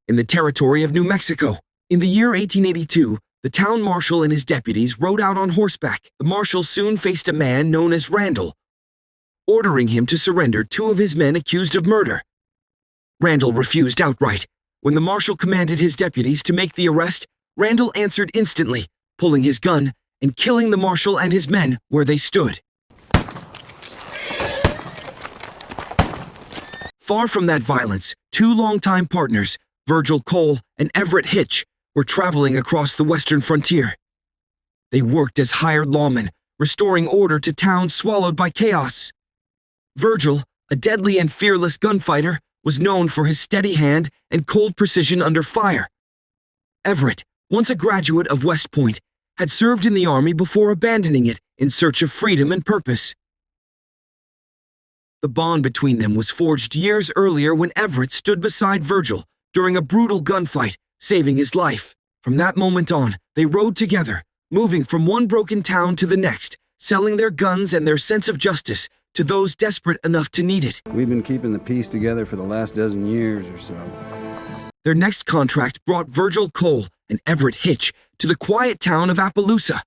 in the territory of New Mexico. In the year 1882, the town marshal and his deputies rode out on horseback. The marshal soon faced a man known as Randall, ordering him to surrender 2 of his men accused of murder. Randall refused outright. When the marshal commanded his deputies to make the arrest, Randall answered instantly, pulling his gun and killing the marshal and his men where they stood. Far from that violence, 2 longtime partners, Virgil Cole and Everett Hitch, were traveling across the western frontier. They worked as hired lawmen, restoring order to towns swallowed by chaos. Virgil, a deadly and fearless gunfighter, was known for his steady hand and cold precision under fire. Everett, once a graduate of West Point, had served in the army before abandoning it in search of freedom and purpose. The bond between them was forged years earlier when Everett stood beside Virgil during a brutal gunfight, saving his life. From that moment on, they rode together, moving from one broken town to the next, selling their guns and their sense of justice to those desperate enough to need it. We've been keeping the peace together for the last dozen years or so. Their next contract brought Virgil Cole and Everett Hitch to the quiet town of Appaloosa.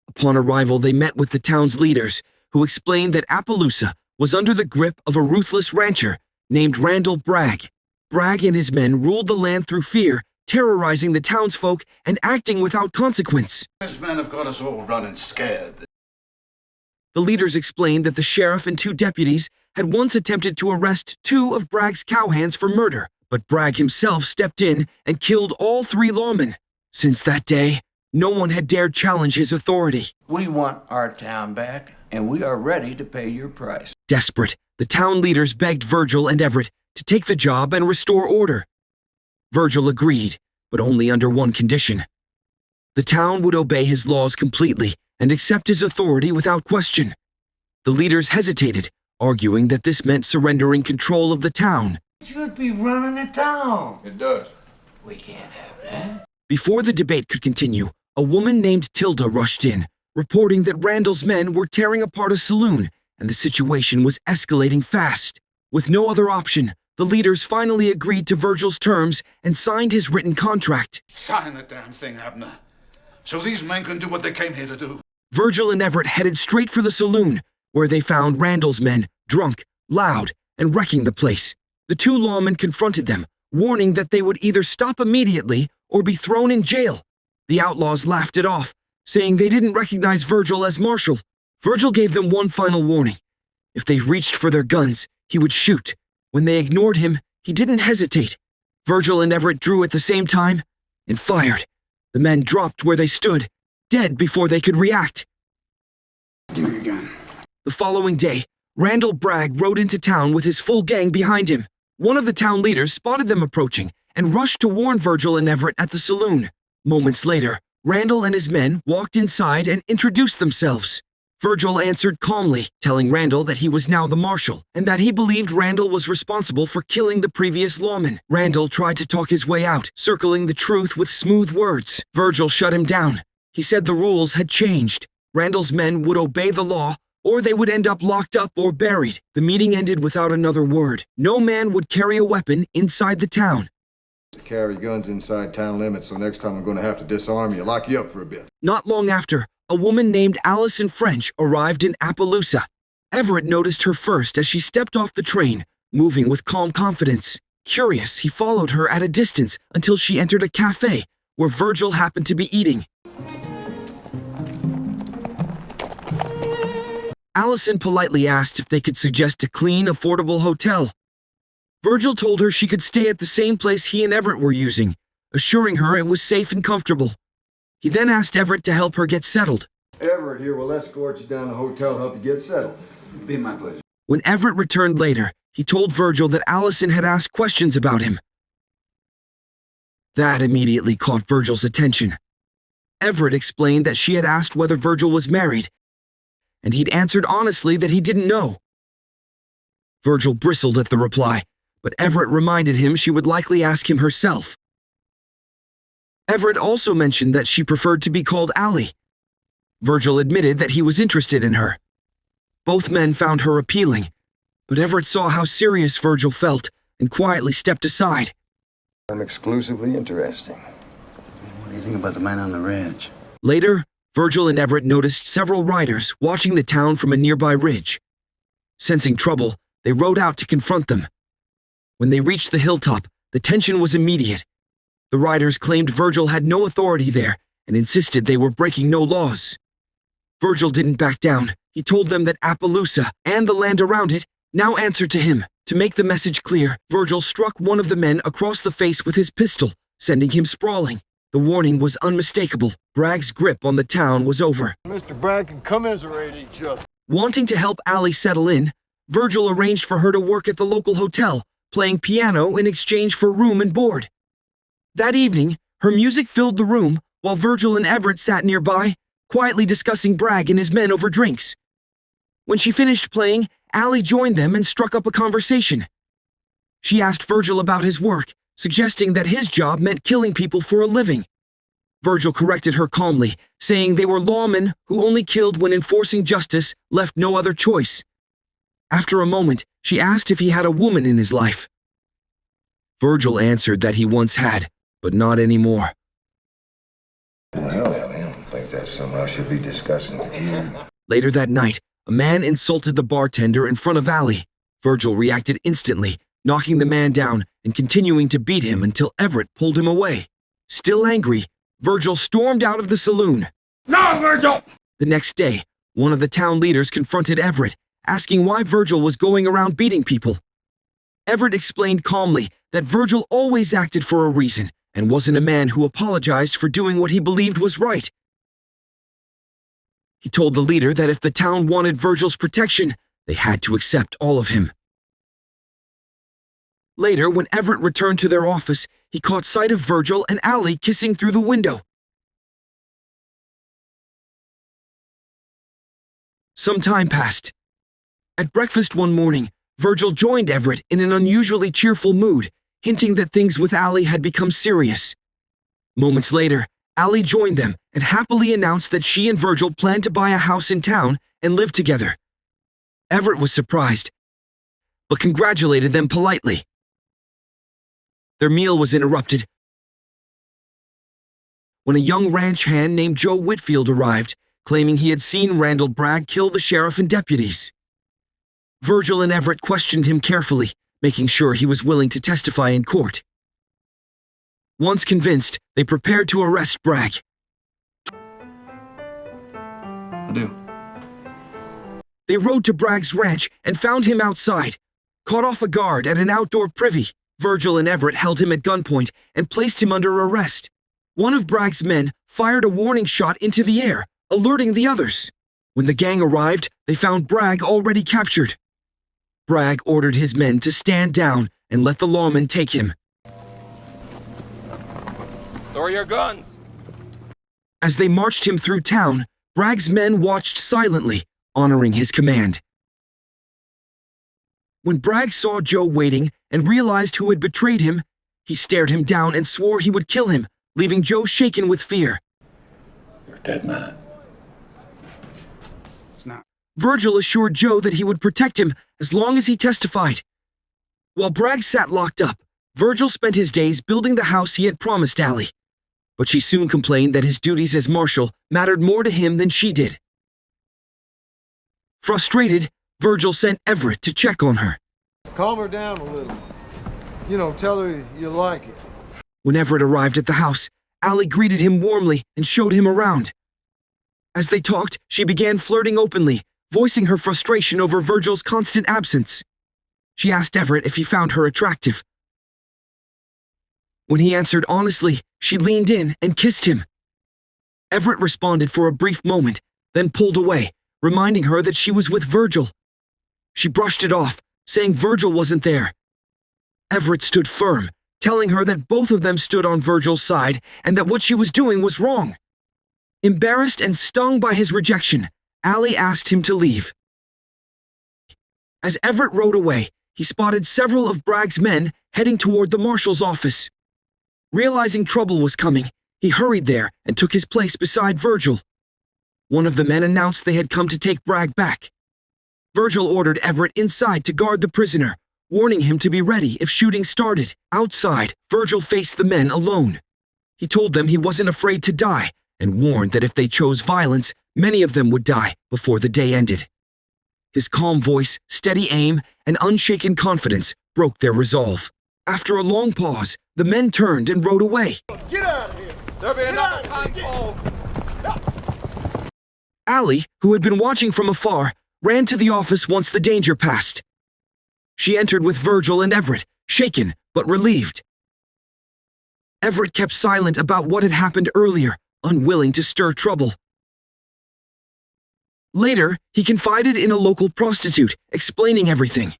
Upon arrival, they met with the town's leaders, who explained that Appaloosa was under the grip of a ruthless rancher named Randall Bragg. Bragg and his men ruled the land through fear, terrorizing the townsfolk and acting without consequence. These men have got us all running scared. The leaders explained that the sheriff and 2 deputies had once attempted to arrest 2 of Bragg's cowhands for murder, but Bragg himself stepped in and killed all 3 lawmen. Since that day, no one had dared challenge his authority. We want our town back, and we are ready to pay your price. Desperate, the town leaders begged Virgil and Everett to take the job and restore order. Virgil agreed, but only under one condition. The town would obey his laws completely and accept his authority without question. The leaders hesitated, arguing that this meant surrendering control of the town. It should be running the town. It does. We can't have that. Before the debate could continue, a woman named Tilda rushed in, reporting that Randall's men were tearing apart a saloon and the situation was escalating fast. With no other option, the leaders finally agreed to Virgil's terms and signed his written contract. Sign the damn thing, Abner, so these men can do what they came here to do. Virgil and Everett headed straight for the saloon, where they found Randall's men drunk, loud, and wrecking the place. The 2 lawmen confronted them, warning that they would either stop immediately or be thrown in jail. The outlaws laughed it off, saying they didn't recognize Virgil as marshal. Virgil gave them one final warning. If they reached for their guns, he would shoot. When they ignored him, he didn't hesitate. Virgil and Everett drew at the same time and fired. The men dropped where they stood, dead before they could react. Give me your gun. The following day, Randall Bragg rode into town with his full gang behind him. One of the town leaders spotted them approaching and rushed to warn Virgil and Everett at the saloon. Moments later, Randall and his men walked inside and introduced themselves. Virgil answered calmly, telling Randall that he was now the marshal and that he believed Randall was responsible for killing the previous lawman. Randall tried to talk his way out, circling the truth with smooth words. Virgil shut him down. He said the rules had changed. Randall's men would obey the law, or they would end up locked up or buried. The meeting ended without another word. No man would carry a weapon inside the town. Carry guns inside town limits, so next time I'm going to have to disarm you, lock you up for a bit. Not long after, a woman named Allison French arrived in Appaloosa. Everett noticed her first as she stepped off the train, moving with calm confidence. Curious, he followed her at a distance until she entered a cafe where Virgil happened to be eating. Allison politely asked if they could suggest a clean, affordable hotel. Virgil told her she could stay at the same place he and Everett were using, assuring her it was safe and comfortable. He then asked Everett to help her get settled. Everett here will escort you down to the hotel, help you get settled. Be my pleasure. When Everett returned later, he told Virgil that Allison had asked questions about him. That immediately caught Virgil's attention. Everett explained that she had asked whether Virgil was married, and he'd answered honestly that he didn't know. Virgil bristled at the reply, but Everett reminded him she would likely ask him herself. Everett also mentioned that she preferred to be called Allie. Virgil admitted that he was interested in her. Both men found her appealing, but Everett saw how serious Virgil felt and quietly stepped aside. I'm exclusively interesting. What do you think about the man on the ranch? Later, Virgil and Everett noticed several riders watching the town from a nearby ridge. Sensing trouble, they rode out to confront them. When they reached the hilltop, the tension was immediate. The riders claimed Virgil had no authority there and insisted they were breaking no laws. Virgil didn't back down. He told them that Appaloosa and the land around it now answered to him. To make the message clear, Virgil struck one of the men across the face with his pistol, sending him sprawling. The warning was unmistakable. Bragg's grip on the town was over. Mr. Bragg can commiserate each other. Wanting to help Allie settle in, Virgil arranged for her to work at the local hotel, playing piano in exchange for room and board. That evening, her music filled the room while Virgil and Everett sat nearby, quietly discussing Bragg and his men over drinks. When she finished playing, Allie joined them and struck up a conversation. She asked Virgil about his work, suggesting that his job meant killing people for a living. Virgil corrected her calmly, saying they were lawmen who only killed when enforcing justice left no other choice. After a moment, she asked if he had a woman in his life. Virgil answered that he once had, but not anymore. Well, I don't think that somehow should be discussing with you. Later that night, a man insulted the bartender in front of Allie. Virgil reacted instantly, knocking the man down and continuing to beat him until Everett pulled him away. Still angry, Virgil stormed out of the saloon. No, Virgil! The next day, one of the town leaders confronted Everett, asking why Virgil was going around beating people. Everett explained calmly that Virgil always acted for a reason and wasn't a man who apologized for doing what he believed was right. He told the leader that if the town wanted Virgil's protection, they had to accept all of him. Later, when Everett returned to their office, he caught sight of Virgil and Allie kissing through the window. Some time passed. At breakfast one morning, Virgil joined Everett in an unusually cheerful mood, hinting that things with Allie had become serious. Moments later, Allie joined them and happily announced that she and Virgil planned to buy a house in town and live together. Everett was surprised, but congratulated them politely. Their meal was interrupted when a young ranch hand named Joe Whitfield arrived, claiming he had seen Randall Bragg kill the sheriff and deputies. Virgil and Everett questioned him carefully, making sure he was willing to testify in court. Once convinced, they prepared to arrest Bragg. I do. They rode to Bragg's ranch and found him outside, caught off a guard at an outdoor privy. Virgil and Everett held him at gunpoint and placed him under arrest. One of Bragg's men fired a warning shot into the air, alerting the others. When the gang arrived, they found Bragg already captured. Bragg ordered his men to stand down and let the lawmen take him. Lower your guns! As they marched him through town, Bragg's men watched silently, honoring his command. When Bragg saw Joe waiting and realized who had betrayed him, he stared him down and swore he would kill him, leaving Joe shaken with fear. You're a dead man. It's not. Virgil assured Joe that he would protect him as long as he testified. While Bragg sat locked up, Virgil spent his days building the house he had promised Allie. But she soon complained that his duties as marshal mattered more to him than she did. Frustrated, Virgil sent Everett to check on her. Calm her down a little. You know, tell her you like it. When Everett arrived at the house, Allie greeted him warmly and showed him around. As they talked, she began flirting openly, voicing her frustration over Virgil's constant absence. She asked Everett if he found her attractive. When he answered honestly, she leaned in and kissed him. Everett responded for a brief moment, then pulled away, reminding her that she was with Virgil. She brushed it off, saying Virgil wasn't there. Everett stood firm, telling her that both of them stood on Virgil's side and that what she was doing was wrong. Embarrassed and stung by his rejection, Allie asked him to leave. As Everett rode away, he spotted several of Bragg's men heading toward the marshal's office. Realizing trouble was coming, he hurried there and took his place beside Virgil. One of the men announced they had come to take Bragg back. Virgil ordered Everett inside to guard the prisoner, warning him to be ready if shooting started. Outside, Virgil faced the men alone. He told them he wasn't afraid to die and warned that if they chose violence, many of them would die before the day ended. His calm voice, steady aim, and unshaken confidence broke their resolve. After a long pause, the men turned and rode away. Get out of here! There'll be another time call. Allie, who had been watching from afar, ran to the office once the danger passed. She entered with Virgil and Everett, shaken but relieved. Everett kept silent about what had happened earlier, unwilling to stir trouble. Later, he confided in a local prostitute, explaining everything.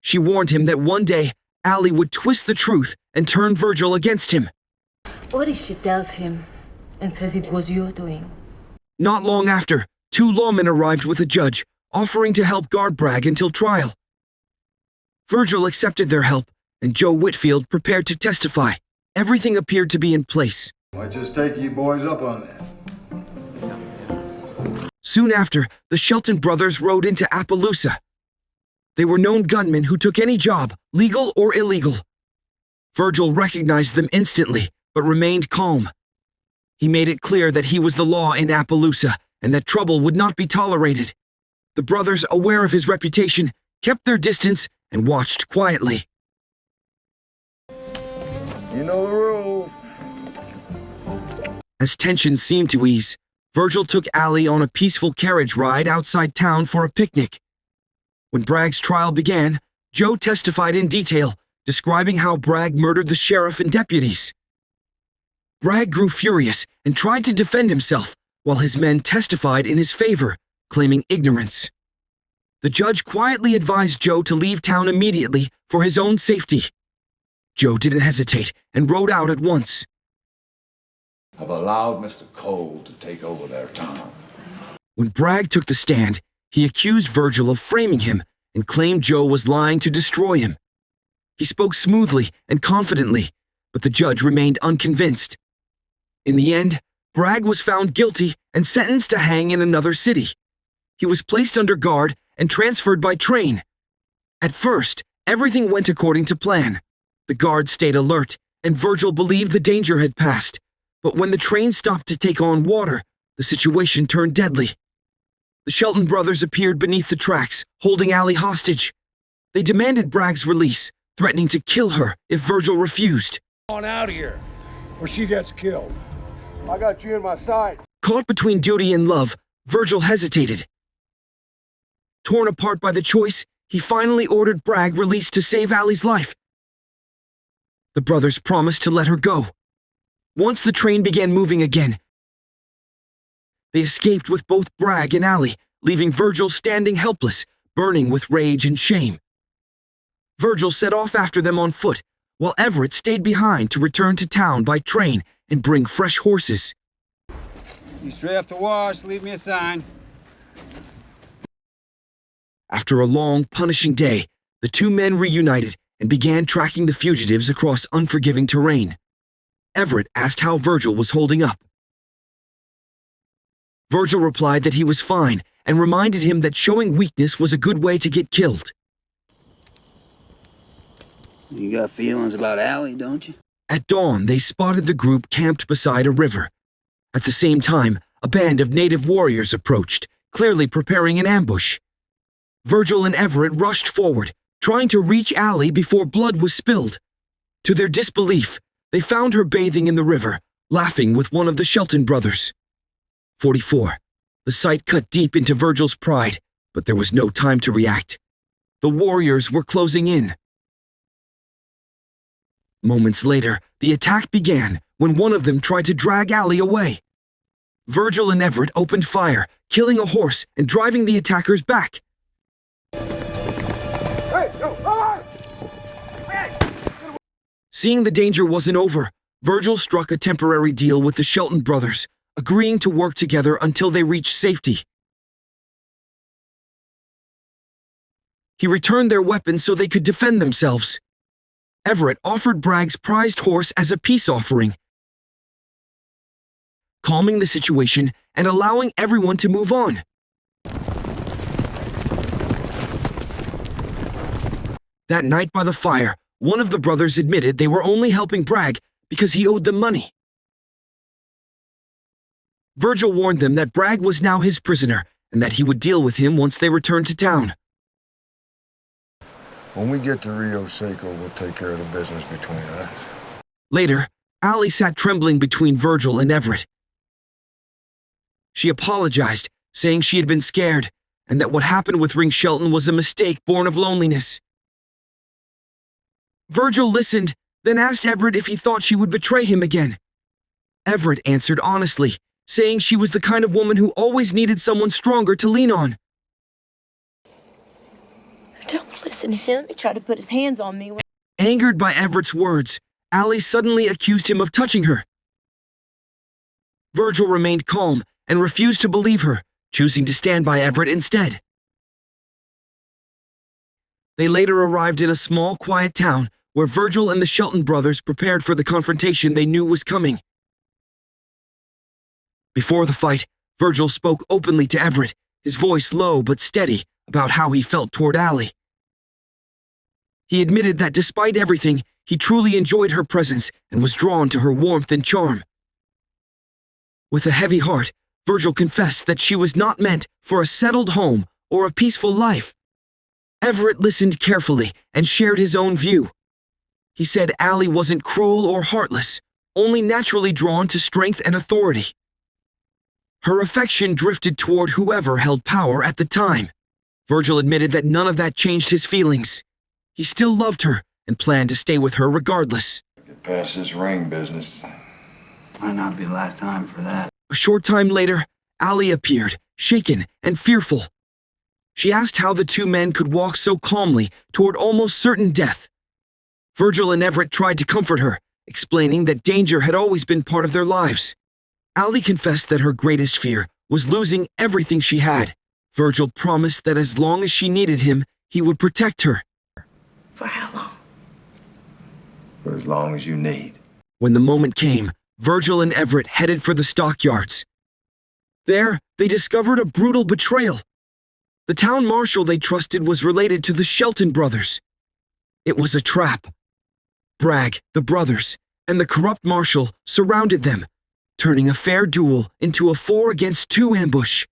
She warned him that one day, Allie would twist the truth and turn Virgil against him. What if she tells him and says it was your doing? Not long after, 2 lawmen arrived with a judge, offering to help guard Bragg until trial. Virgil accepted their help, and Joe Whitfield prepared to testify. Everything appeared to be in place. Might just take you boys up on that. Soon after, the Shelton brothers rode into Appaloosa. They were known gunmen who took any job, legal or illegal. Virgil recognized them instantly, but remained calm. He made it clear that he was the law in Appaloosa and that trouble would not be tolerated. The brothers, aware of his reputation, kept their distance and watched quietly. You know the rules. As tensions seemed to ease, Virgil took Allie on a peaceful carriage ride outside town for a picnic. When Bragg's trial began, Joe testified in detail, describing how Bragg murdered the sheriff and deputies. Bragg grew furious and tried to defend himself, while his men testified in his favor, claiming ignorance. The judge quietly advised Joe to leave town immediately for his own safety. Joe didn't hesitate and rode out at once. I've allowed Mr. Cole to take over their town. When Bragg took the stand, he accused Virgil of framing him and claimed Joe was lying to destroy him. He spoke smoothly and confidently, but the judge remained unconvinced. In the end, Bragg was found guilty and sentenced to hang in another city. He was placed under guard and transferred by train. At first, everything went according to plan. The guard stayed alert, and Virgil believed the danger had passed. But when the train stopped to take on water, the situation turned deadly. The Shelton brothers appeared beneath the tracks, holding Allie hostage. They demanded Bragg's release, threatening to kill her if Virgil refused. On out of here, or she gets killed. I got you in my sights. Caught between duty and love, Virgil hesitated. Torn apart by the choice, he finally ordered Bragg released to save Allie's life. The brothers promised to let her go. Once the train began moving again, they escaped with both Bragg and Allie, leaving Virgil standing helpless, burning with rage and shame. Virgil set off after them on foot, while Everett stayed behind to return to town by train and bring fresh horses. You straight off the wash, leave me a sign. After a long, punishing day, the 2 men reunited and began tracking the fugitives across unforgiving terrain. Everett asked how Virgil was holding up. Virgil replied that he was fine and reminded him that showing weakness was a good way to get killed. You got feelings about Allie, don't you? At dawn, they spotted the group camped beside a river. At the same time, a band of native warriors approached, clearly preparing an ambush. Virgil and Everett rushed forward, trying to reach Allie before blood was spilled. To their disbelief, they found her bathing in the river, laughing with one of the Shelton brothers. 44. The sight cut deep into Virgil's pride, but there was no time to react. The warriors were closing in. Moments later, the attack began when one of them tried to drag Allie away. Virgil and Everett opened fire, killing a horse and driving the attackers back. Seeing the danger wasn't over, Virgil struck a temporary deal with the Shelton brothers, agreeing to work together until they reached safety. He returned their weapons so they could defend themselves. Everett offered Bragg's prized horse as a peace offering, calming the situation and allowing everyone to move on. That night by the fire, one of the brothers admitted they were only helping Bragg because he owed them money. Virgil warned them that Bragg was now his prisoner and that he would deal with him once they returned to town. When we get to Rio Seco, we'll take care of the business between us. Later, Allie sat trembling between Virgil and Everett. She apologized, saying she had been scared and that what happened with Ring Shelton was a mistake born of loneliness. Virgil listened, then asked Everett if he thought she would betray him again. Everett answered honestly, saying she was the kind of woman who always needed someone stronger to lean on. Don't listen to him. He tried to put his hands on me. Angered by Everett's words, Allie suddenly accused him of touching her. Virgil remained calm and refused to believe her, choosing to stand by Everett instead. They later arrived in a small, quiet town where Virgil and the Shelton brothers prepared for the confrontation they knew was coming. Before the fight, Virgil spoke openly to Everett, his voice low but steady, about how he felt toward Allie. He admitted that despite everything, he truly enjoyed her presence and was drawn to her warmth and charm. With a heavy heart, Virgil confessed that she was not meant for a settled home or a peaceful life. Everett listened carefully and shared his own view. He said Allie wasn't cruel or heartless, only naturally drawn to strength and authority. Her affection drifted toward whoever held power at the time. Virgil admitted that none of that changed his feelings. He still loved her and planned to stay with her regardless. Get past this ring business. Might not be the last time for that. A short time later, Allie appeared, shaken and fearful. She asked how the two men could walk so calmly toward almost certain death. Virgil and Everett tried to comfort her, explaining that danger had always been part of their lives. Allie confessed that her greatest fear was losing everything she had. Virgil promised that as long as she needed him, he would protect her. For how long? For as long as you need. When the moment came, Virgil and Everett headed for the stockyards. There, they discovered a brutal betrayal. The town marshal they trusted was related to the Shelton brothers. It was a trap. Bragg, the brothers, and the corrupt marshal surrounded them, turning a fair duel into a 4-against-2 ambush.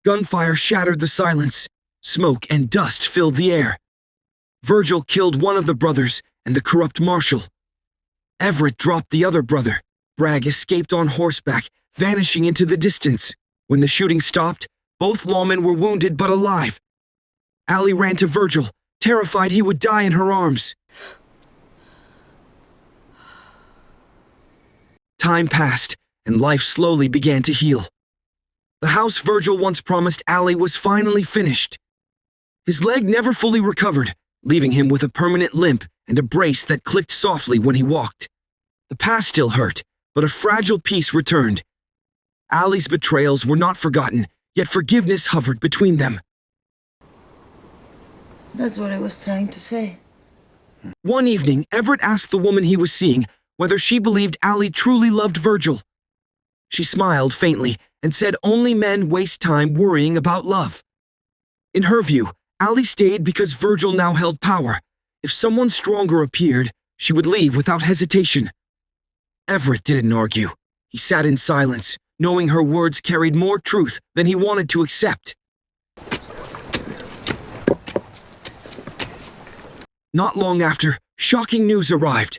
Gunfire shattered the silence. Smoke and dust filled the air. Virgil killed one of the brothers and the corrupt marshal. Everett dropped the other brother. Bragg escaped on horseback, vanishing into the distance. When the shooting stopped, both lawmen were wounded but alive. Allie ran to Virgil, terrified he would die in her arms. Time passed, and life slowly began to heal. The house Virgil once promised Allie was finally finished. His leg never fully recovered, leaving him with a permanent limp and a brace that clicked softly when he walked. The past still hurt, but a fragile peace returned. Allie's betrayals were not forgotten, yet forgiveness hovered between them. That's what I was trying to say. One evening, Everett asked the woman he was seeing whether she believed Allie truly loved Virgil. She smiled faintly and said only men waste time worrying about love. In her view, Allie stayed because Virgil now held power. If someone stronger appeared, she would leave without hesitation. Everett didn't argue. He sat in silence, knowing her words carried more truth than he wanted to accept. Not long after, shocking news arrived.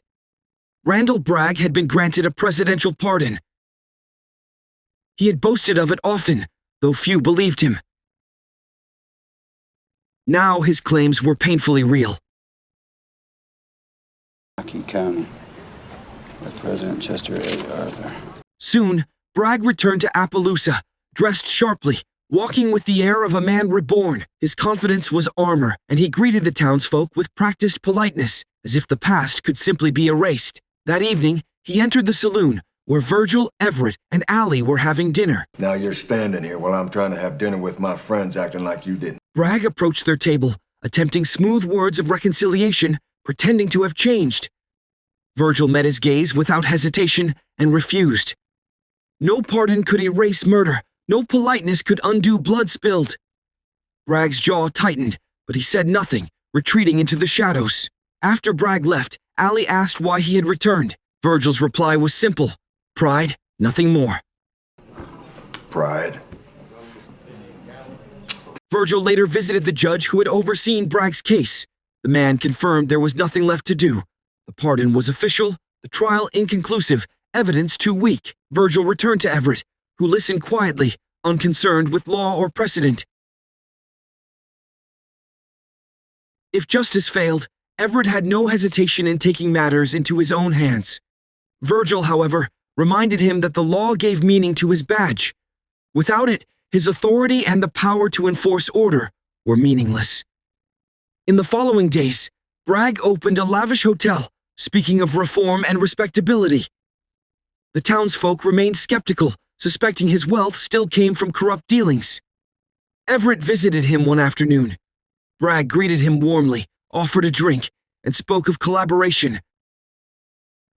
Randall Bragg had been granted a presidential pardon. He had boasted of it often, though few believed him. Now his claims were painfully real. Rocky County, by President Chester A. Arthur. Soon, Bragg returned to Appaloosa, dressed sharply, walking with the air of a man reborn. His confidence was armor, and he greeted the townsfolk with practiced politeness, as if the past could simply be erased. That evening, he entered the saloon, where Virgil, Everett, and Allie were having dinner. Now you're standing here while I'm trying to have dinner with my friends acting like you didn't. Bragg approached their table, attempting smooth words of reconciliation, pretending to have changed. Virgil met his gaze without hesitation and refused. No pardon could erase murder. No politeness could undo blood spilled. Bragg's jaw tightened, but he said nothing, retreating into the shadows. After Bragg left, Allie asked why he had returned. Virgil's reply was simple: pride, nothing more. Pride. Virgil later visited the judge who had overseen Bragg's case. The man confirmed there was nothing left to do. The pardon was official, the trial inconclusive, evidence too weak. Virgil returned to Everett, who listened quietly, unconcerned with law or precedent. If justice failed, Everett had no hesitation in taking matters into his own hands. Virgil, however, reminded him that the law gave meaning to his badge. Without it, his authority and the power to enforce order were meaningless. In the following days, Bragg opened a lavish hotel, speaking of reform and respectability. The townsfolk remained skeptical, suspecting his wealth still came from corrupt dealings. Everett visited him one afternoon. Bragg greeted him warmly, offered a drink, and spoke of collaboration,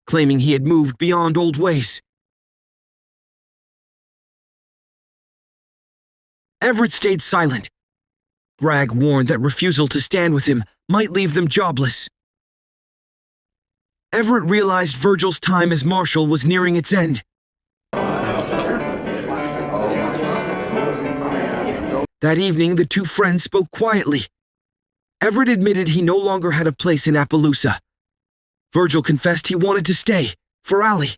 claiming he had moved beyond old ways. Everett stayed silent. Bragg warned that refusal to stand with him might leave them jobless. Everett realized Virgil's time as marshal was nearing its end. That evening, the two friends spoke quietly. Everett admitted he no longer had a place in Appaloosa. Virgil confessed he wanted to stay, for Allie.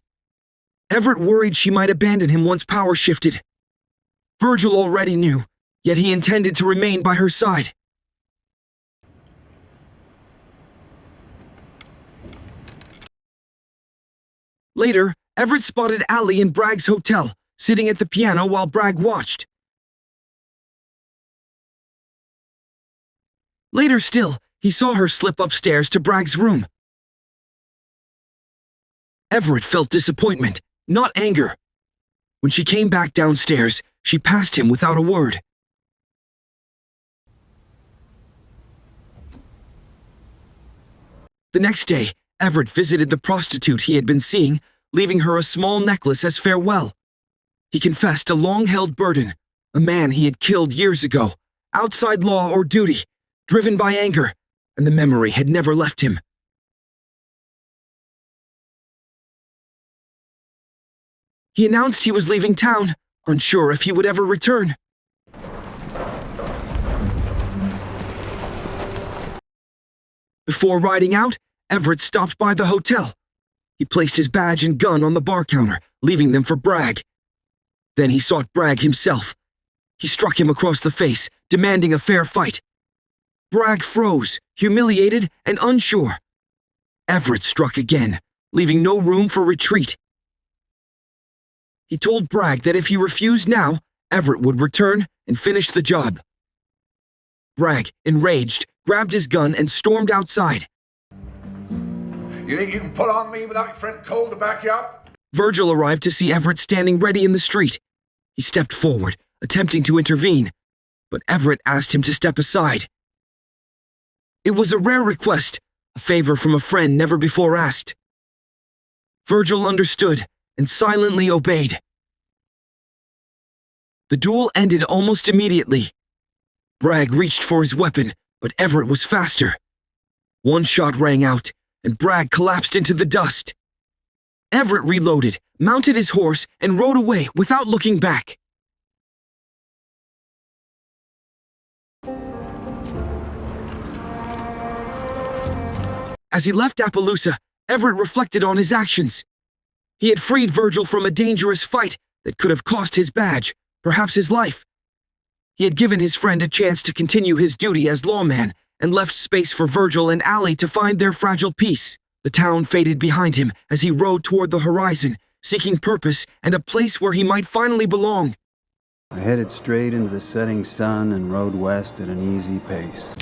Everett worried she might abandon him once power shifted. Virgil already knew, yet he intended to remain by her side. Later, Everett spotted Allie in Bragg's hotel, sitting at the piano while Bragg watched. Later still, he saw her slip upstairs to Bragg's room. Everett felt disappointment, not anger. When she came back downstairs, she passed him without a word. The next day, Everett visited the prostitute he had been seeing, leaving her a small necklace as farewell. He confessed a long-held burden, a man he had killed years ago, outside law or duty, driven by anger, and the memory had never left him. He announced he was leaving town, unsure if he would ever return. Before riding out, Everett stopped by the hotel. He placed his badge and gun on the bar counter, leaving them for Bragg. Then he sought Bragg himself. He struck him across the face, demanding a fair fight. Bragg froze, humiliated and unsure. Everett struck again, leaving no room for retreat. He told Bragg that if he refused now, Everett would return and finish the job. Bragg, enraged, grabbed his gun and stormed outside. You think you can pull on me without your friend Cole to back you up? Virgil arrived to see Everett standing ready in the street. He stepped forward, attempting to intervene, but Everett asked him to step aside. It was a rare request, a favor from a friend never before asked. Virgil understood and silently obeyed. The duel ended almost immediately. Bragg reached for his weapon, but Everett was faster. One shot rang out, and Bragg collapsed into the dust. Everett reloaded, mounted his horse, and rode away without looking back. As he left Appaloosa, Everett reflected on his actions. He had freed Virgil from a dangerous fight that could have cost his badge, perhaps his life. He had given his friend a chance to continue his duty as lawman and left space for Virgil and Allie to find their fragile peace. The town faded behind him as he rode toward the horizon, seeking purpose and a place where he might finally belong. I headed straight into the setting sun and rode west at an easy pace.